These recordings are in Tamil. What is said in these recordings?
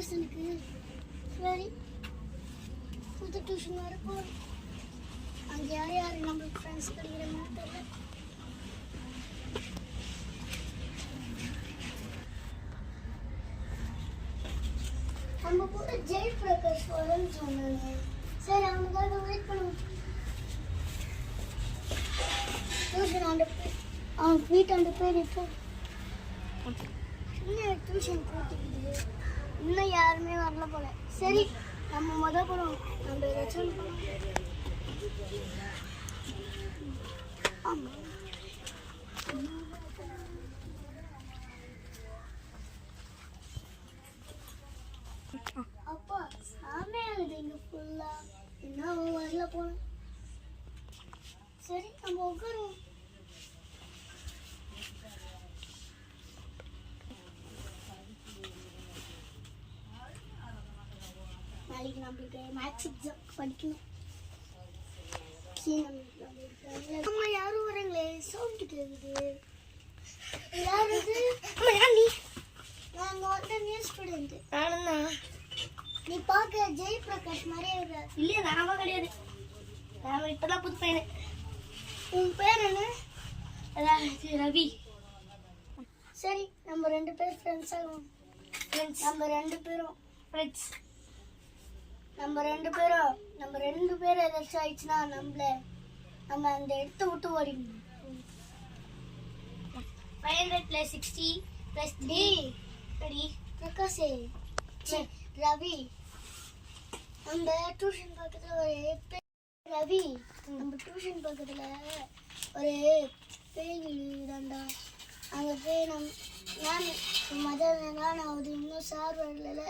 டியூஷனுக்கு. சரி புது டியூஷன் வர போகிறோம். அங்கே யார் யார் நம்மளுக்கு ஃப்ரெண்ட்ஸ் கிடைக்கிறாங்கன்னு தெரியல. நம்ம கூட ஜெய் பிரகாஷ் வரன்னு சொன்னாங்க. சரி அவனுக்காக வெயிட் பண்ணுவோம். டியூஷன் ஆண்ட போய் அவன் வீட்டாண்ட போய் இப்போ இன்னும் டியூஷன் போட்டுக்குது. இன்னும் யாருமே வரல போல. சரி நம்ம முதல் போகிறோம். நம்ம ஏதாச்சும் ஆமாம் அப்பா சாமியாகுது இங்கே ஃபுல்லாக. என்ன வரல போனோம். சரி நம்ம உட்காருவோம். நாளைக்கு நம்மளுக்கு மேக்ஸ் எக்ஸாம் படிக்கணும். அம்மா யாரும் வராங்களே, சவுண்ட் கேட்குது. யாரு நீ? நாங்கள் வந்து நியூ ஸ்டூடெண்ட். நானும்ண்ணா. நீ பார்க்க ஜெய் பிரகாஷ் மாதிரியே இருக்க. இல்லையா நாம கிடையாது. நான் இப்போதான் புது பையனு. உன் பேர் என்ன? ரவி. சரி நம்ம 2 பேர் ஃப்ரெண்ட்ஸ் ஆகும். நம்ம 2 பேரும் ஃப்ரெண்ட்ஸ். நம்ம 2 பேரும் ஏதாச்சும் ஆயிடுச்சுன்னா நம்ம அந்த இடத்த விட்டு ஓடிடணும். 500 + 60 + 3 பிரகாஷே ரவி. நம்ம டியூஷன் பக்கத்தில் ஒரு ரவி நம்ம டியூஷன் பக்கத்தில் ஒரு பேய் வீடுதாண்டா. அங்கே போய் நான் மதியானம் ஆகுது, இன்னும் சார் வரல.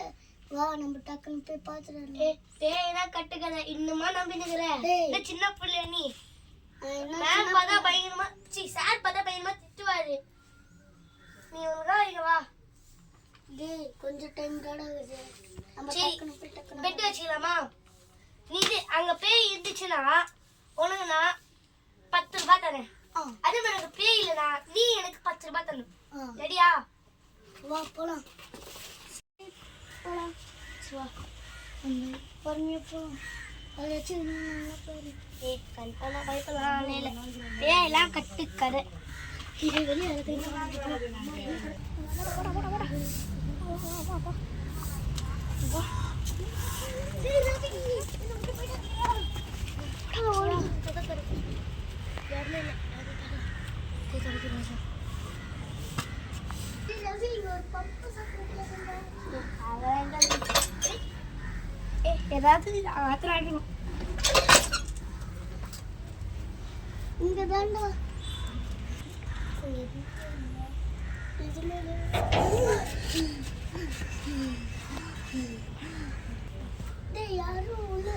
வா நம்ம டக்குன்னு போய் பார்த்துட்டு. பேய்னா கட்டுக்கதை இன்னுமா நம்பினுக்கிறேன். சின்ன பிள்ளை நீ. சார் பார்த்தா பயங்கரமா திட்டுவாரு. நீ ஒழுங்கா இங்க வா. கொஞ்சம் டைம் ஆகுது. பெட் வச்சுக்கலாமா? நீ அங்க பேய் இருந்துச்சுன்னா உனக்கு நான் 10 ரூபாய் தரேன். அதே மாதிரி எனக்கு பேய் இல்லைனா நீ எனக்கு 10 ரூபாய் தரணும். ரெடியா? வா போலாம். பொறுமையா போ. எல்லாம் கட்டு கதை. இது வெளியே ஏதாவது ஆத்திராடணும். இங்க தாண்டா யாரும் உள்ள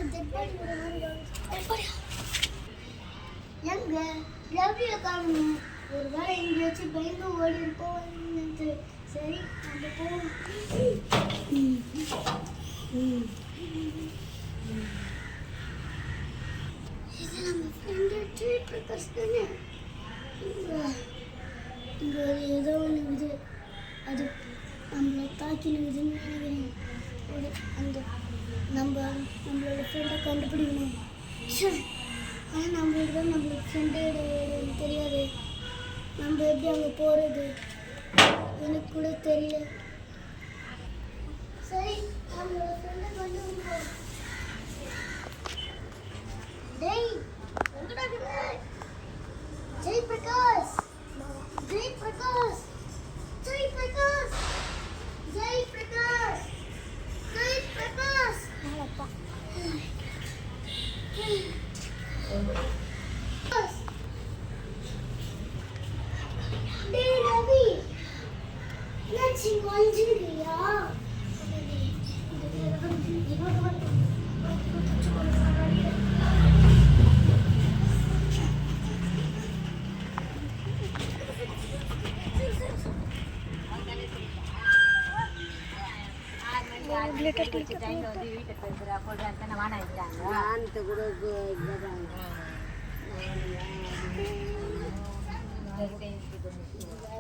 எங்க ரவிய காணும். ஒரு வேலை எங்கேயாச்சும் பயந்து ஓடி இருப்போம். சரி நம்ம போவோம். இது நம்ம ஃப்ரெண்டு ஜெய் பிரகாஷ் தானே. இங்கே ஏதோ ஒன்று இருக்குது. அது நம்மளை தாக்கினுக்குதுன்னு நினைக்கிறேன். அந்த நம்மளோட ஃப்ரெண்டை கண்டுபிடிக்கணும். ஆனால் நம்மளுக்கு ஃப்ரெண்டே தெரியாது. நம்ம எப்படி அங்கே போகிறது எனக்கு கூட தெரியல. சரி நம்மளோட ஃப்ரெண்டை கண்டுபிடிப்போம். டேய் எங்கடா இருக்க? ஜெய் பிரகாஷ், ஜெய் பிரகாஷ், ஜெய் பிரகாஷ், ஜெய் பிரகாஷ், ஜெய் பிரகாஷ். அப்பா டேய் ரவி என்னாச்சு வந்துருக்கியா?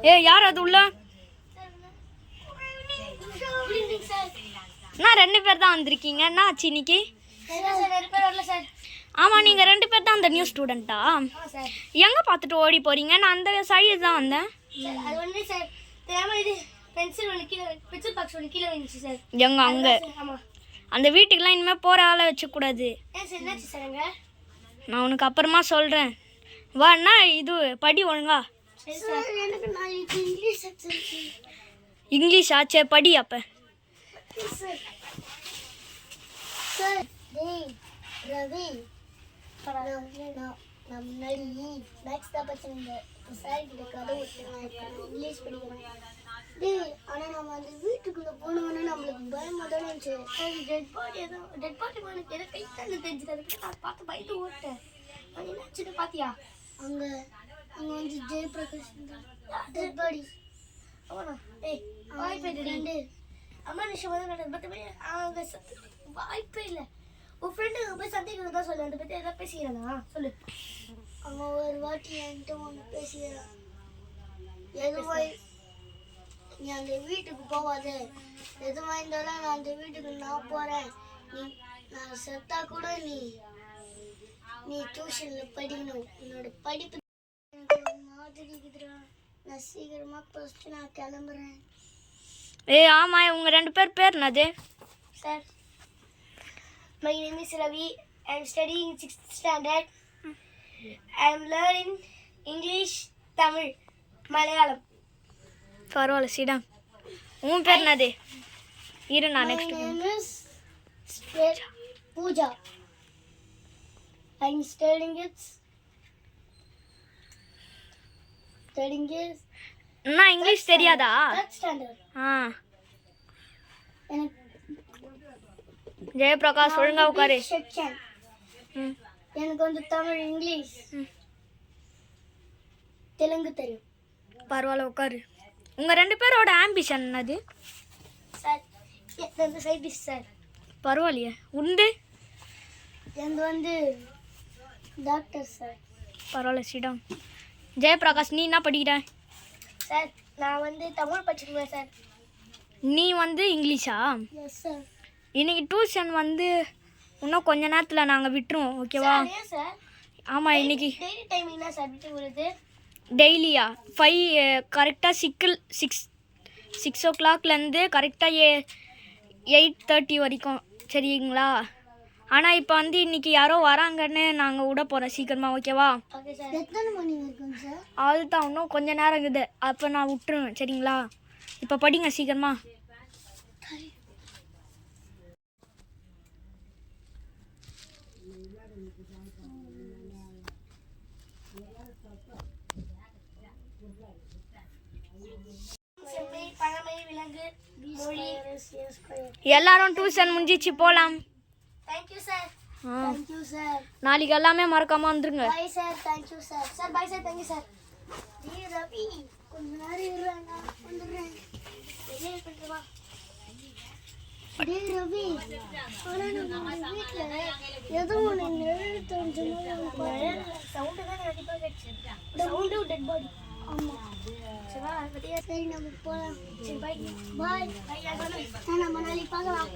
ஏ யார் அது உள்ள? நான் 2 பேர் தான் வந்திருக்கீங்க. என்ன ஆச்சு இன்னைக்கு? சார் 2 பேர் வரல சார். ஆமாம், நீங்கள் 2 பேர் தான் அந்த நியூ ஸ்டூடெண்ட்டா? சார் எங்கே பார்த்துட்டு ஓடி போகிறீங்க? நான் அந்த சைடு தான் வந்தேன். சார் அது வந்து சார் தெரியாமல் இது பென்சில் பாக்ஸ் ஒன்று கீழே வந்துச்சு சார். எங்க அங்கே ஆமாம். அந்த வீட்டுக்கெலாம் இனிமேல் போகிற ஆளை வச்சக்கூடாது. ஏன் சார் என்னாச்சு சார் அங்கே? நான் உனக்கு அப்புறமா சொல்கிறேன். வாண்ணா, இது படி ஒழுங்கா. சரி சார். எனக்கு நாளைக்கு இங்கிலீஷ் எக்ஸாம். இங்கிலீஷ் ஆச்சே, படி அப்போ. சார் சார் டேய் ரவி, நான் முன்னாடி மேக்ஸ் தான் படிச்சிருந்தேன். சார் கிட்ட கதை விட்டுருவேன், இங்கிலீஷ் படிக்கிறேன். டேய் ஆனால் நம்ம அந்த வீட்டுக்குள்ளே போனோன்னா நம்மளுக்கு பயமாக தானே இருந்துச்சு. டெட் பாடி எனக்கு எதை கை தான் தெரிஞ்சுது. அதுக்கு நான் பார்த்து பயந்து ஓட்டேன். அது என்னாச்சுன்னு பார்த்தியா? அங்கே வந்து ஜெயபிரகாஷ் டெட் பாடி. அவனா? ஏய் வாய்ப்பே ரெண்டு அம்மா நிமிஷம் வந்து நடந்து மற்றபடி அவங்க வாய்ப்பே இல்லை. உன் ஃப்ரெண்டு போய் சந்தேகம் தான் சொல்லு. அதை பற்றி எதாவது பேசிக்கிறானா சொல்லு. அவன் ஒரு வாட்டி என்கிட்ட ஒன்று பேசிக்கிறான். எதுவாக நீ அந்த வீட்டுக்கு போவாது, எதுவாக இருந்தாலும் நான் அந்த வீட்டுக்கு நான் போகிறேன். நான் செத்தா கூட நீ டியூஷனில் படிக்கணும். என்னோட படிப்பு மாதிரி இருக்குதுடா. நான் சீக்கிரமாக ஃபஸ்ட்டு நான் கிளம்புறேன். ஆமாம், உங்கள் 2 பேர் என்னது? Sir my name is Ravi. I am studying 6th standard. I am learning English, Tamil, Malayalam. பரவாயில்ல, சீடா. உன் பேர் என்னது? இரு, நான் next. My name is Pooja. I am studying என்ன இங்கிலீஷ் தெரியாதா? 3rd standard. எனக்கு ஜெயபிரகாஷ் ஒழுங்கா உட்காரு. எனக்கு வந்து தமிழ், இங்கிலீஷ், தெலுங்கு தெரியும். பரவாயில்ல, உட்காரு. உங்கள் 2 பேரோட ஆம்பிஷன் என்னது? சார் எனக்கு சைடிஷ் சார். பரவாயில்லையே. உண்டு? எனக்கு வந்து டாக்டர் சார். பரவாயில்ல, சீடம். ஜெயபிரகாஷ், நீ என்ன படிக்கிற? சார் நான் வந்து தமிழ் படிச்சிருக்கேன் சார். நீ வந்து இங்கிலீஷா? Yes sir. இன்னைக்கு டியூஷன் வந்து இன்னும் கொஞ்ச நேரத்தில் நாங்கள் விட்டுருவோம், ஓகேவா? சார் ஆமாம், இன்னைக்கு டெய்லி டைமிங் தான் சார் விட்டு வருது. டெய்லியா? 5 கரெக்டாக 6 o'clockலேருந்து கரெக்டாக 8:30 வரைக்கும், சரிங்களா? ஆனால் இப்போ வந்து இன்னைக்கு யாரோ வராங்கன்னு நாங்கள் விட போகிறோம் சீக்கிரமாக, ஓகேவா? Okay sir. எத்தனை மணி வரைக்கும் சார்? அதுதான் இன்னும் கொஞ்சம் நேரம் இருக்குது, அப்போ நான் விட்டுருவேன், சரிங்களா? இப்போ படிங்க சீக்கிரமா. எல்லாரும் டியூஷன் முடிஞ்சிச்சு, போகலாம். Thank you sir. Thank you sir. நாளைக்கு எல்லாமே மறக்காம வந்துருங்க. Bye sir. Thank you sir. Sir bye sir. Thank you sir. நீ ரவி கொஞ்ச நேரம் இருறாங்க, வந்துடுறேன். வெளியே போயிட்டு வா. டே ரவி, நம்ம வீட்டில் ஏதோ ஒன்று நிழல் தெரிஞ்ச சவுண்டு தான் கண்டிப்பாக கேட்டுச்சு. Sound dead body. ஆமாம். சரி நம்ம போகலாம். சரி பாய். பாய். நம்ம நாளைக்கு பார்க்கலாம்.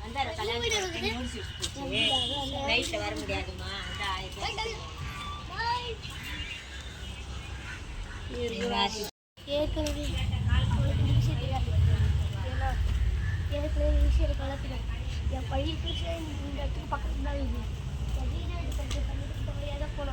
வர முடியாதுமா. ஏற்கனவே விஷயம் கலப்பினேன். என் பள்ளி இந்த இடத்துக்கு பக்கத்துல தான் இருக்குது. போனோம்.